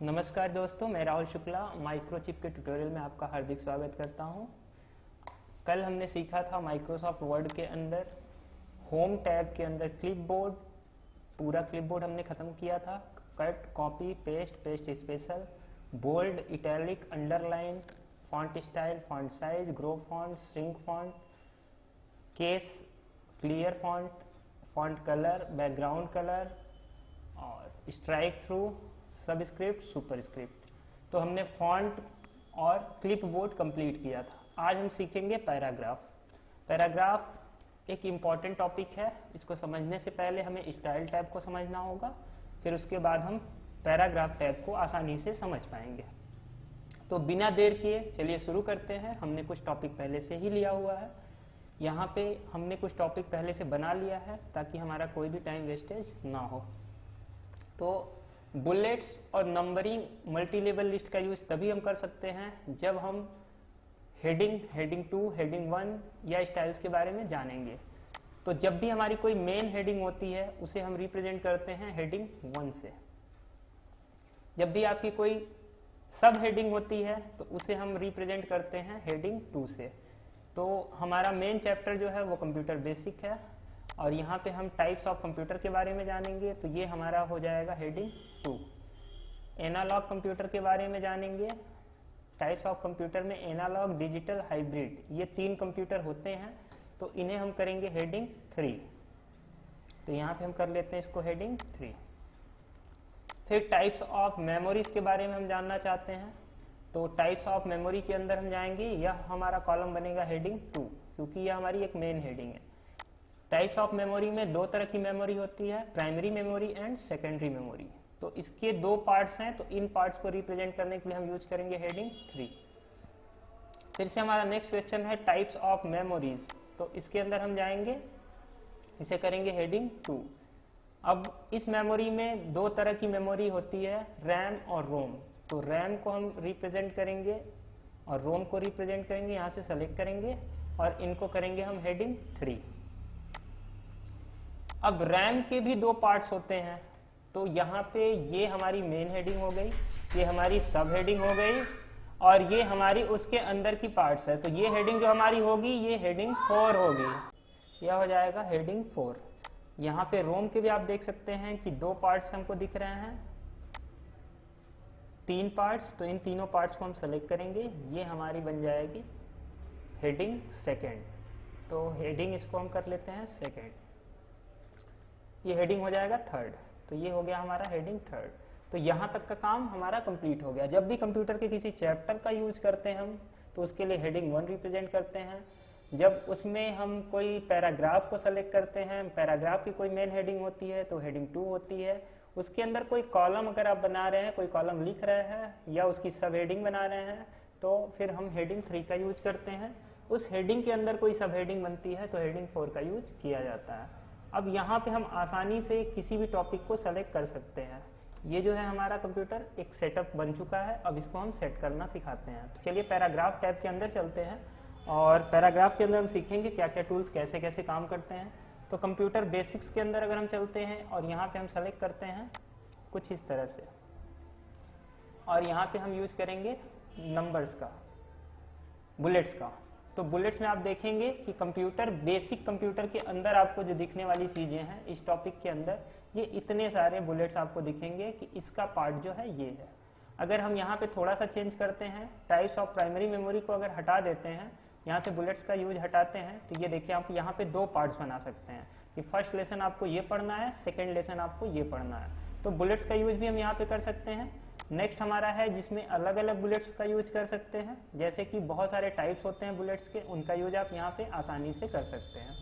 नमस्कार दोस्तों, मैं राहुल शुक्ला माइक्रोचिप के ट्यूटोरियल में आपका हार्दिक स्वागत करता हूं। कल हमने सीखा था माइक्रोसॉफ्ट वर्ड के अंदर होम टैब के अंदर क्लिपबोर्ड, पूरा क्लिपबोर्ड हमने ख़त्म किया था। Cut, copy, paste, paste special, bold, italic, underline, font style, font size, grow font, shrink font, case, clear font, font colour, background colour और स्ट्राइक थ्रू, सबस्क्रिप्ट, सुपरस्क्रिप्ट। तो हमने फॉन्ट और क्लिपबोर्ड कंप्लीट किया था। आज हम सीखेंगे पैराग्राफ। पैराग्राफ एक इम्पॉर्टेंट टॉपिक है। इसको समझने से पहले हमें स्टाइल टैब को समझना होगा, फिर उसके बाद हम पैराग्राफ टैब को आसानी से समझ पाएंगे। तो बिना देर किए चलिए शुरू करते हैं। हमने कुछ टॉपिक पहले से ही लिया हुआ है। यहाँ पे हमने कुछ टॉपिक पहले से बना लिया है ताकि हमारा कोई भी टाइम वेस्टेज ना हो। तो बुलेट्स और नंबरिंग मल्टी लेवल लिस्ट का यूज तभी हम कर सकते हैं जब हम हेडिंग, हेडिंग 2, हेडिंग 1 या स्टाइल्स के बारे में जानेंगे। तो जब भी हमारी कोई मेन हेडिंग होती है उसे हम रिप्रेजेंट करते हैं हेडिंग 1 से। जब भी आपकी कोई सब हेडिंग होती है तो उसे हम रिप्रेजेंट करते हैं हेडिंग 2 से। तो हमारा मेन चैप्टर जो है वो कंप्यूटर बेसिक है और यहाँ पे हम टाइप्स ऑफ कंप्यूटर के बारे में जानेंगे। तो ये हमारा हो जाएगा हेडिंग 2। एनालॉग कंप्यूटर के बारे में जानेंगे। टाइप्स ऑफ कंप्यूटर में एनालॉग, डिजिटल, हाइब्रिड, ये 3 कंप्यूटर होते हैं। तो इन्हें हम करेंगे हेडिंग 3। तो यहाँ पे हम कर लेते हैं इसको हेडिंग 3। फिर टाइप्स ऑफ मेमोरीज के बारे में हम जानना चाहते हैं। तो टाइप्स ऑफ मेमोरी के अंदर हम जाएंगे, यह हमारा कॉलम बनेगा हेडिंग 2 क्योंकि यह हमारी एक मेन हेडिंग है। टाइप्स ऑफ मेमोरी में 2 तरह की मेमोरी होती है, primary memory and secondary memory. तो इसके 2 पार्ट्स हैं, तो इन पार्ट्स को रिप्रेजेंट करने के लिए हम यूज करेंगे हेडिंग 3। फिर से हमारा नेक्स्ट क्वेश्चन है टाइप्स ऑफ मेमोरीज। तो इसके अंदर हम जाएंगे, इसे करेंगे हेडिंग 2। अब इस मेमोरी में 2 तरह की मेमोरी होती है, रैम और रोम। तो रैम को हम रिप्रेजेंट करेंगे और रोम को रिप्रेजेंट करेंगे। यहाँ से सेलेक्ट करेंगे और इनको करेंगे हम हेडिंग 3। अब रैम के भी 2 पार्ट्स होते हैं। तो यहाँ पे ये हमारी मेन हेडिंग हो गई, ये हमारी सब हेडिंग हो गई और ये हमारी उसके अंदर की पार्ट्स है। तो ये हेडिंग जो हमारी होगी ये हेडिंग 4 होगी, यह हो जाएगा हेडिंग 4। यहाँ पे रोम के भी आप देख सकते हैं कि 2 पार्ट्स हमको दिख रहे हैं, 3 पार्ट्स। तो इन तीनों पार्ट्स को हम सेलेक्ट करेंगे, ये हमारी बन जाएगी हेडिंग 2। तो हेडिंग इसको हम कर लेते हैं 2। ये हेडिंग हो जाएगा 3rd। तो ये हो गया हमारा हेडिंग 3rd। तो यहाँ तक का काम हमारा कंप्लीट हो गया। जब भी कंप्यूटर के किसी चैप्टर का यूज करते हैं हम तो उसके लिए हेडिंग 1 रिप्रेजेंट करते हैं। जब उसमें हम कोई पैराग्राफ को सेलेक्ट करते हैं, पैराग्राफ की कोई मेन हेडिंग होती है तो हेडिंग 2 होती है। उसके अंदर कोई कॉलम अगर आप बना रहे हैं, कोई कॉलम लिख रहे हैं या उसकी सब हेडिंग बना रहे हैं तो फिर हम हेडिंग 3 का यूज करते हैं। उस हेडिंग के अंदर कोई सब हेडिंग बनती है तो हेडिंग 4 का यूज किया जाता है। अब यहाँ पे हम आसानी से किसी भी टॉपिक को सेलेक्ट कर सकते हैं। ये जो है हमारा कंप्यूटर एक सेटअप बन चुका है, अब इसको हम सेट करना सिखाते हैं। तो चलिए पैराग्राफ टैब के अंदर चलते हैं और पैराग्राफ के अंदर हम सीखेंगे क्या क्या टूल्स कैसे कैसे काम करते हैं। तो कंप्यूटर बेसिक्स के अंदर अगर हम चलते हैं और यहाँ पे हम सेलेक्ट करते हैं कुछ इस तरह से और यहाँ पे हम यूज करेंगे नंबर्स का, बुलेट्स का। तो बुलेट्स में आप देखेंगे कि कंप्यूटर बेसिक कंप्यूटर के अंदर आपको जो दिखने वाली चीज़ें हैं इस टॉपिक के अंदर, ये इतने सारे बुलेट्स आपको दिखेंगे कि इसका पार्ट जो है ये है। अगर हम यहाँ पे थोड़ा सा चेंज करते हैं, टाइप्स ऑफ प्राइमरी मेमोरी को अगर हटा देते हैं, यहाँ से बुलेट्स का यूज हटाते हैं, तो ये देखिए आप यहाँ पे 2 पार्ट्स बना सकते हैं कि फर्स्ट लेसन आपको ये पढ़ना है, सेकेंड लेसन आपको ये पढ़ना है। तो बुलेट्स का यूज भी हम यहाँ पे कर सकते हैं। नेक्स्ट हमारा है जिसमें अलग अलग बुलेट्स का यूज कर सकते हैं, जैसे कि बहुत सारे टाइप्स होते हैं बुलेट्स के, उनका यूज आप यहाँ पे आसानी से कर सकते हैं।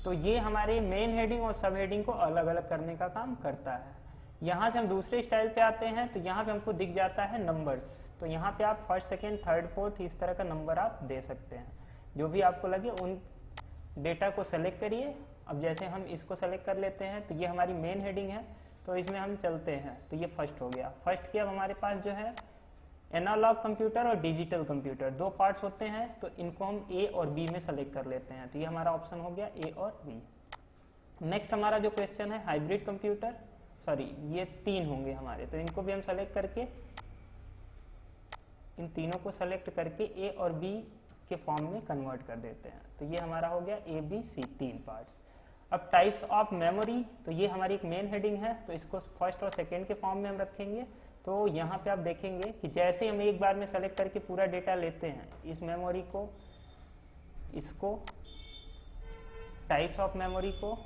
तो ये हमारे मेन हेडिंग और सब हेडिंग को अलग अलग करने का काम करता है। यहाँ से हम दूसरे स्टाइल पे आते हैं तो यहाँ पे हमको दिख जाता है नंबर्स। तो यहाँ पे आप 1st, 2nd, 3rd, 4th इस तरह का नंबर आप दे सकते हैं, जो भी आपको लगे उन डेटा को सेलेक्ट करिए। अब जैसे हम इसको सेलेक्ट कर लेते हैं तो ये हमारी मेन हेडिंग है, तो इसमें हम चलते हैं। तो ये फर्स्ट हो गया। फर्स्ट के अब हमारे पास जो है एनालॉग कंप्यूटर और डिजिटल कंप्यूटर 2 पार्ट्स होते हैं, तो इनको हम ए और बी में सेलेक्ट कर लेते हैं। तो ये हमारा ऑप्शन हो गया ए और बी। नेक्स्ट हमारा जो क्वेश्चन है हाइब्रिड कंप्यूटर, सॉरी ये 3 होंगे हमारे, तो इनको भी हम सेलेक्ट करके इन तीनों को सेलेक्ट करके ए और बी के फॉर्म में कन्वर्ट कर देते हैं। तो ये हमारा हो गया ए बी सी, 3 पार्ट्स। अब टाइप्स ऑफ मेमोरी, तो ये हमारी एक मेन हेडिंग है, तो इसको फर्स्ट और सेकेंड के फॉर्म में हम रखेंगे। तो यहाँ पे आप देखेंगे कि जैसे हम एक बार में सेलेक्ट करके पूरा डेटा लेते हैं, इस मेमोरी को, इसको, टाइप्स ऑफ मेमोरी को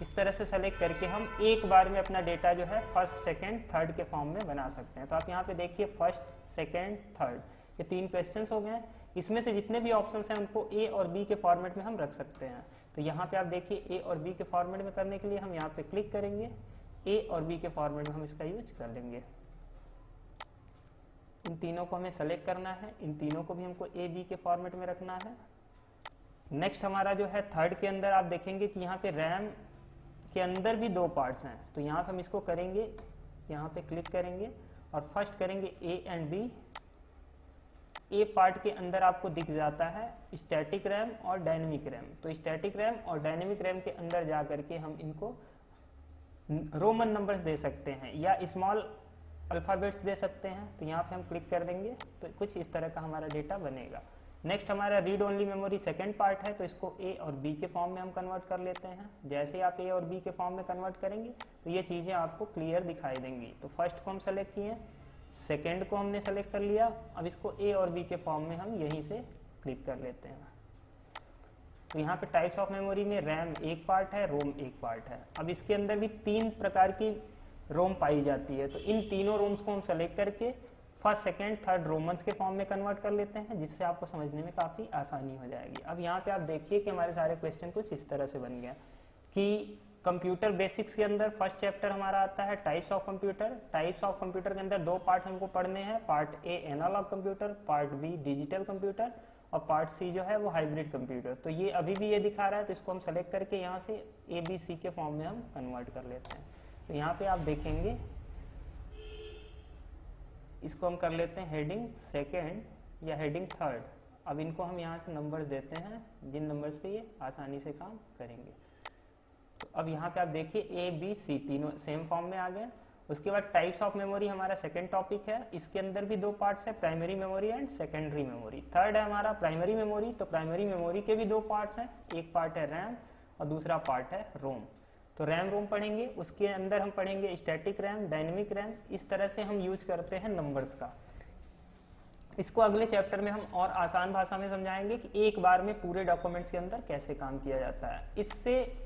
इस तरह से सेलेक्ट करके हम एक बार में अपना डेटा जो है फर्स्ट, सेकेंड, थर्ड के फॉर्म में बना सकते हैं। तो आप यहाँ पे देखिए फर्स्ट, सेकेंड, थर्ड, ये 3 क्वेश्चंस हो गए। इसमें से जितने भी ऑप्शंस हैं उनको ए और बी के फॉर्मेट में हम रख सकते हैं। तो यहाँ पे आप देखिए ए और बी के फॉर्मेट में करने के लिए हम यहाँ पे क्लिक करेंगे, ए और बी के फॉर्मेट में हम इसका यूज कर लेंगे। इन तीनों को हमें सेलेक्ट करना है, इन तीनों को भी हमको ए बी के फॉर्मेट में रखना है। नेक्स्ट हमारा जो है थर्ड के अंदर आप देखेंगे कि यहाँ पे रैम के अंदर भी 2 पार्ट्स हैं। तो यहाँ पे हम इसको करेंगे, यहाँ पे क्लिक करेंगे और फर्स्ट करेंगे A and B. A part के अंदर आपको दिख जाता है स्टैटिक रैम और डायनेमिक रैम। तो स्टैटिक रैम और डायनेमिक रैम के अंदर जा करके हम इनको रोमन नंबर्स दे सकते हैं या स्मॉल अल्फ़ाबेट्स दे सकते हैं। तो यहाँ पे हम क्लिक कर देंगे तो कुछ इस तरह का हमारा डेटा बनेगा। नेक्स्ट हमारा read only memory second part है, तो इसको ए और बी के फॉर्म में हम कन्वर्ट कर लेते हैं। जैसे आप ए और बी के फॉर्म में कन्वर्ट करेंगे तो ये चीज़ें आपको क्लियर दिखाई देंगी। तो फर्स्ट को हम सेलेक्ट किए, सेकेंड को हमने सेलेक्ट कर लिया, अब इसको ए और बी के फॉर्म में हम यहीं से क्लिक कर लेते हैं। तो यहाँ पे टाइप्स ऑफ मेमोरी में रैम एक पार्ट है, रोम एक पार्ट है। अब इसके अंदर भी 3 प्रकार की रोम पाई जाती है। तो इन तीनों रोम्स को हम सेलेक्ट करके फर्स्ट, सेकेंड, थर्ड रोमन्स के फॉर्म में कन्वर्ट कर लेते हैं, जिससे आपको समझने में काफ़ी आसानी हो जाएगी। अब यहाँ पे आप देखिए कि हमारे सारे क्वेश्चन कुछ इस तरह से बन गया कि कंप्यूटर बेसिक्स के अंदर फर्स्ट चैप्टर हमारा आता है types of computer. Types of computer के अंदर 2 पार्ट हमको पढ़ने हैं, part A analog computer, part B digital computer और पार्ट सी जो है वो हाइब्रिड कंप्यूटर। तो ये अभी भी ये दिखा रहा है, तो इसको हम सेलेक्ट करके यहाँ से ए बी सी के फॉर्म में हम कन्वर्ट कर लेते हैं। तो यहाँ पे आप देखेंगे, इसको हम कर लेते हैं हेडिंग सेकेंड या हेडिंग थर्ड। अब इनको हम यहाँ से नंबर्स देते हैं जिन नंबर्स पे ये आसानी से काम करेंगे। तो अब यहाँ पे आप देखिए ए बी सी तीनों सेम फॉर्म में आ गए। उसके बाद टाइप्स ऑफ मेमोरी हमारा सेकंड टॉपिक है। इसके अंदर भी 2 पार्ट्स है, primary memory and secondary memory. Third है हमारा प्राइमरी मेमोरी। तो प्राइमरी मेमोरी के भी 2 पार्ट्स हैं, एक पार्ट है रैम और दूसरा पार्ट है रोम। तो रैम रोम पढ़ेंगे, उसके अंदर हम पढ़ेंगे स्टैटिक रैम, डायनेमिक रैम। इस तरह से हम यूज करते हैं नंबर्स का। इसको अगले चैप्टर में हम और आसान भाषा में समझाएंगे कि एक बार में पूरे डॉक्यूमेंट्स के अंदर कैसे काम किया जाता है। इससे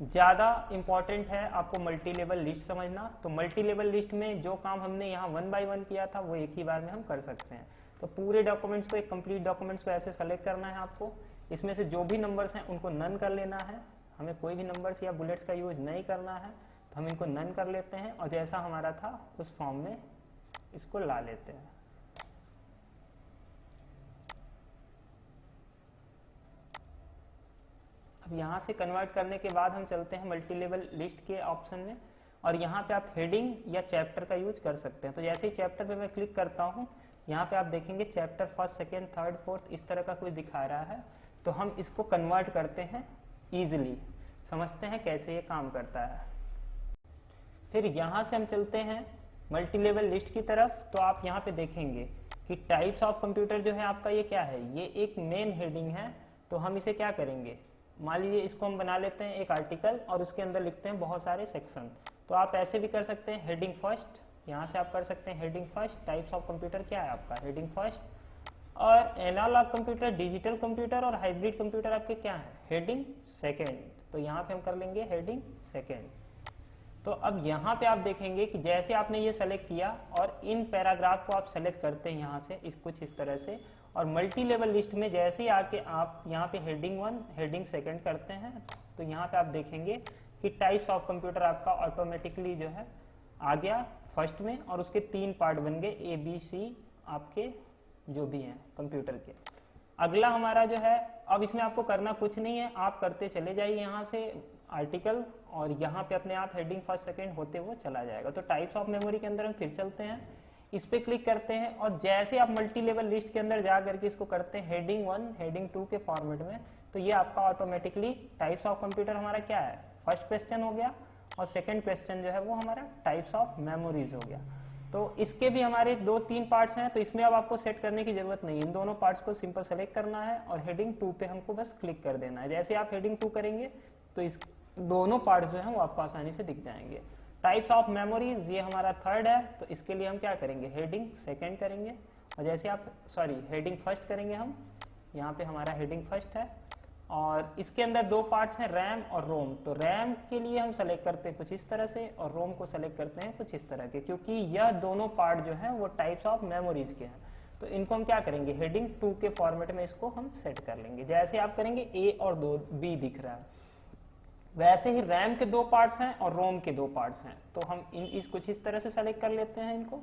ज़्यादा इम्पॉर्टेंट है आपको मल्टी लेवल लिस्ट समझना। तो मल्टी लेवल लिस्ट में जो काम हमने यहाँ 1 बाय 1 किया था वो एक ही बार में हम कर सकते हैं। तो पूरे डॉक्यूमेंट्स को, एक कंप्लीट डॉक्यूमेंट्स को ऐसे सेलेक्ट करना है आपको। इसमें से जो भी नंबर्स हैं उनको नन कर लेना है। हमें कोई भी नंबर्स या बुलेट्स का यूज नहीं करना है, तो हम इनको नन कर लेते हैं और जैसा हमारा था उस फॉर्म में इसको ला लेते हैं। अब यहाँ से कन्वर्ट करने के बाद हम चलते हैं मल्टी लेवल लिस्ट के ऑप्शन में और यहाँ पे आप हेडिंग या चैप्टर का यूज कर सकते हैं। तो जैसे ही चैप्टर पे मैं क्लिक करता हूँ, यहाँ पे आप देखेंगे chapter first, second, third, fourth इस तरह का कुछ दिखा रहा है। तो हम इसको कन्वर्ट करते हैं ईजिली, समझते हैं कैसे ये काम करता है। फिर यहाँ से हम चलते हैं मल्टी लेवल लिस्ट की तरफ। तो आप यहाँ पे देखेंगे कि टाइप्स ऑफ कंप्यूटर जो है आपका ये क्या है, ये एक मेन हेडिंग है। तो हम इसे क्या करेंगे, मान लीजिए इसको हम बना लेते हैं एक आर्टिकल और उसके अंदर लिखते हैं बहुत सारे सेक्शन। तो आप ऐसे भी कर सकते हैं हेडिंग फर्स्ट, यहाँ से आप कर सकते हैं heading first. Types of computer क्या है आपका, हेडिंग फर्स्ट। और एनालॉग कंप्यूटर, डिजिटल कंप्यूटर और हाइब्रिड कंप्यूटर आपके क्या है, हेडिंग सेकेंड। तो यहाँ पे हम कर लेंगे हेडिंग सेकेंड। तो अब यहाँ पे आप देखेंगे कि जैसे आपने ये सेलेक्ट किया और इन पैराग्राफ को आप सेलेक्ट करते हैं यहाँ से कुछ इस तरह से, और मल्टी लेवल लिस्ट में जैसे ही आके आप यहाँ पे हेडिंग 1, हेडिंग सेकेंड करते हैं, तो यहाँ पे आप देखेंगे कि टाइप्स ऑफ कंप्यूटर आपका ऑटोमेटिकली जो है आ गया फर्स्ट में और उसके 3 पार्ट बन गए, ए बी सी आपके जो भी हैं कंप्यूटर के। अगला हमारा जो है, अब इसमें आपको करना कुछ नहीं है, आप करते चले जाइए यहाँ से आर्टिकल और यहाँ पे अपने आप हेडिंग फर्स्ट सेकेंड होते हुए चला जाएगा। तो टाइप्स ऑफ मेमोरी के अंदर हम फिर चलते हैं, इस पे क्लिक करते हैं और जैसे आप मल्टी लेवल लिस्ट के अंदर जा करके इसको करते हैं हेडिंग 1, हेडिंग 2 के फॉर्मेट में, तो ये आपका ऑटोमेटिकली टाइप्स ऑफ कंप्यूटर हमारा क्या है, फर्स्ट क्वेश्चन हो गया और सेकंड क्वेश्चन जो है वो हमारा टाइप्स ऑफ मेमोरीज हो गया। तो इसके भी हमारे 2-3 पार्ट्स हैं, तो इसमें अब आपको सेट करने की जरूरत नहीं है। इन दोनों पार्ट्स को सिंपल सेलेक्ट करना है और हेडिंग 2 पे हमको बस क्लिक कर देना है। जैसे आप हेडिंग 2 करेंगे तो इस दोनों पार्ट्स जो हैं वो आपको आसानी से दिख जाएंगे। टाइप्स ऑफ मेमोरीज, ये हमारा थर्ड है, तो इसके लिए हम क्या करेंगे, हेडिंग सेकेंड करेंगे, और जैसे आप हेडिंग फर्स्ट करेंगे हम, यहाँ पे हमारा हेडिंग फर्स्ट है, और इसके अंदर 2 पार्ट्स हैं, रैम और रोम। तो रैम के लिए हम सेलेक्ट करते हैं कुछ इस तरह से, और रोम को सेलेक्ट करते हैं कुछ इस तरह के, क्योंकि यह दोनों पार्ट जो हैं वो टाइप्स ऑफ मेमोरीज के हैं। तो इनको हम क्या करेंगे, हेडिंग 2 के फॉर्मेट में इसको हम सेट कर लेंगे। जैसे आप करेंगे ए और 2 बी दिख रहा है, वैसे ही रैम के 2 पार्ट्स हैं और रोम के 2 पार्ट्स हैं, तो हम इस कुछ इस तरह से सेलेक्ट कर लेते हैं इनको।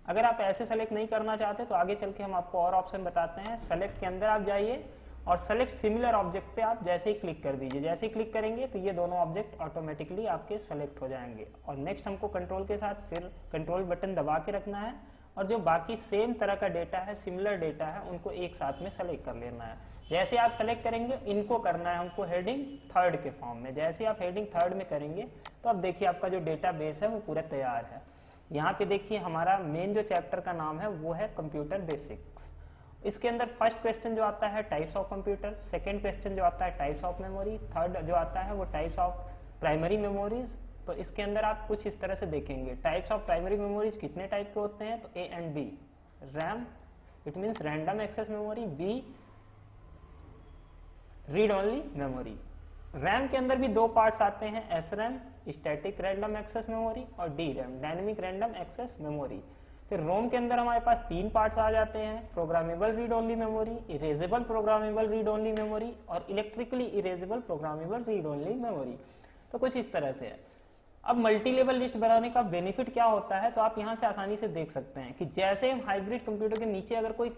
अगर आप ऐसे सेलेक्ट नहीं करना चाहते तो आगे चल के हम आपको और ऑप्शन बताते हैं। सेलेक्ट के अंदर आप जाइए और सेलेक्ट सिमिलर ऑब्जेक्ट पे आप जैसे ही क्लिक कर दीजिए। जैसे ही क्लिक करेंगे तो ये दोनों ऑब्जेक्ट ऑटोमेटिकली आपके सेलेक्ट हो जाएंगे। और नेक्स्ट हमको कंट्रोल के साथ फिर कंट्रोल बटन दबा के रखना है, और जो बाकी सेम तरह का डेटा है, सिमिलर डेटा है, उनको एक साथ में सेलेक्ट कर लेना है। जैसे आप सेलेक्ट करेंगे इनको करना है हमको हेडिंग थर्ड के फॉर्म में। जैसे आप हेडिंग थर्ड में करेंगे तो अब देखिए आपका जो डेटा बेस है वो पूरा तैयार है। यहाँ पे देखिए हमारा मेन जो चैप्टर का नाम है वो है कंप्यूटर बेसिक्स। इसके अंदर फर्स्ट क्वेश्चन जो आता है types of computer, second question जो आता है टाइप्स ऑफ मेमोरी, थर्ड जो आता है वो टाइप्स ऑफ प्राइमरी मेमोरीज। तो इसके अंदर आप कुछ इस तरह से देखेंगे, टाइप्स ऑफ प्राइमरी मेमोरीज कितने टाइप के होते हैं, तो A and B. RAM it means random access memory, B read only memory. RAM के अंदर भी 2 पार्ट्स आते हैं, S RAM static random access memory, और D RAM dynamic random access memory. फिर रोम के अंदर हमारे पास 3 पार्ट्स आ जाते हैं, programmable read only memory, erasable programmable read only memory, और electrically erasable programmable read only memory. तो कुछ इस तरह से है। अब मल्टी लेवल लिस्ट बनाने का बेनिफिट क्या होता है, तो आप यहाँ से आसानी से देख सकते हैं कि जैसे हम हाइब्रिड कंप्यूटर के नीचे अगर कोई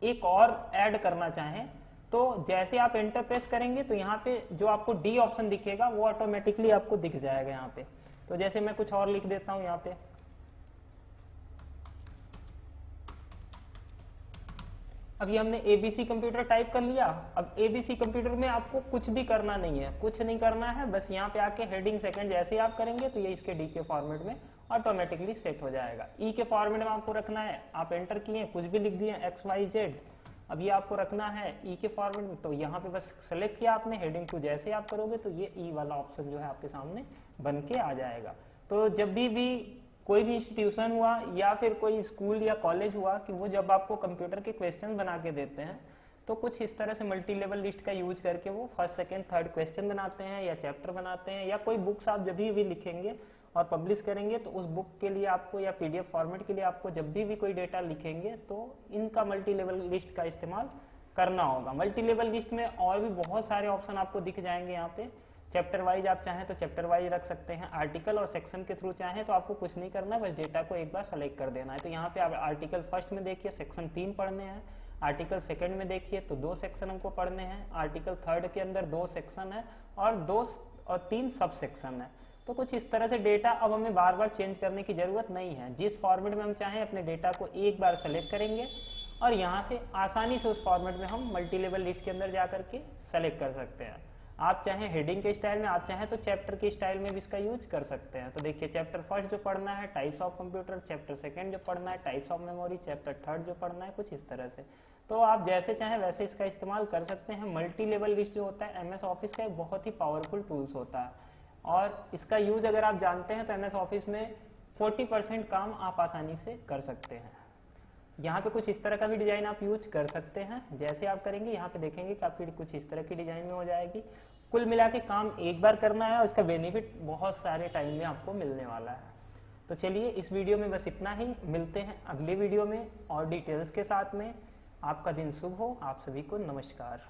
एक और ऐड करना चाहें, तो जैसे आप एंटर प्रेस करेंगे तो यहाँ पे जो आपको डी ऑप्शन दिखेगा वो ऑटोमेटिकली आपको दिख जाएगा यहाँ पे। तो जैसे मैं कुछ और लिख देता हूँ यहाँ पे, अब ये हमने एबीसी कंप्यूटर टाइप कर लिया। अब एबीसी कंप्यूटर में आपको कुछ भी करना नहीं है, कुछ नहीं करना है, बस यहाँ पे आके हेडिंग सेकंड जैसे ही आप करेंगे तो ये इसके डी के फॉर्मेट में ऑटोमेटिकली सेट हो जाएगा। ई के फॉर्मेट में आपको रखना है, आप एंटर किए कुछ भी लिख दिए XYZ, अब ये आपको रखना है ई के फॉर्मेट में, तो यहाँ पे बस सेलेक्ट किया आपने हेडिंग 2, जैसे आप करोगे तो ये ई वाला ऑप्शन जो है आपके सामने बन के आ जाएगा। तो जब भी कोई भी इंस्टीट्यूशन हुआ या फिर कोई स्कूल या कॉलेज हुआ कि वो जब आपको कंप्यूटर के क्वेश्चन बना के देते हैं तो कुछ इस तरह से मल्टी लेवल लिस्ट का यूज करके वो फर्स्ट सेकंड थर्ड क्वेश्चन बनाते हैं या चैप्टर बनाते हैं, या कोई बुक्स आप जब भी लिखेंगे और पब्लिश करेंगे तो उस बुक के लिए आपको या PDF फॉर्मेट के लिए आपको जब भी कोई डेटा लिखेंगे तो इनका मल्टी लेवल लिस्ट का इस्तेमाल करना होगा। मल्टी लेवल लिस्ट में और भी बहुत सारे ऑप्शन आपको दिख जाएंगे यहाँ पे। चैप्टर वाइज आप चाहें तो चैप्टर वाइज रख सकते हैं, आर्टिकल और सेक्शन के थ्रू चाहें तो आपको कुछ नहीं करना है, बस डेटा को एक बार सेलेक्ट कर देना है। तो यहाँ पे आप आर्टिकल फर्स्ट में देखिए सेक्शन 3 पढ़ने हैं, आर्टिकल सेकंड में देखिए तो 2 सेक्शन हमको पढ़ने हैं, आर्टिकल थर्ड के अंदर 2 सेक्शन है और 2 और 3 सब सेक्शन है। तो कुछ इस तरह से डेटा अब हमें बार बार चेंज करने की जरूरत नहीं है। जिस फॉर्मेट में हम चाहें अपने डेटा को एक बार सेलेक्ट करेंगे और यहाँ से आसानी से उस फॉर्मेट में हम मल्टी लेवल लिस्ट के अंदर जा करके सेलेक्ट कर सकते हैं। आप चाहें हेडिंग के स्टाइल में, आप चाहें तो चैप्टर के स्टाइल में भी इसका यूज कर सकते हैं। तो देखिए चैप्टर फर्स्ट जो पढ़ना है types of computer, chapter second जो पढ़ना है types of memory, chapter third जो पढ़ना है कुछ इस तरह से। तो आप जैसे चाहें वैसे इसका इस्तेमाल कर सकते हैं। मल्टी लेवल लिस्ट जो होता है MS ऑफिस का एक बहुत ही पावरफुल टूल्स होता है और इसका यूज अगर आप जानते हैं तो MS ऑफिस में 40% काम आप आसानी से कर सकते हैं। यहाँ पे कुछ इस तरह का भी डिजाइन आप यूज कर सकते हैं। जैसे आप करेंगे यहाँ पे देखेंगे कि आपकी कुछ इस तरह की डिजाइन में हो जाएगी। कुल मिला के काम एक बार करना है और इसका बेनिफिट बहुत सारे टाइम में आपको मिलने वाला है। तो चलिए इस वीडियो में बस इतना ही, मिलते हैं अगले वीडियो में और डिटेल्स के साथ में। आपका दिन शुभ हो, आप सभी को नमस्कार।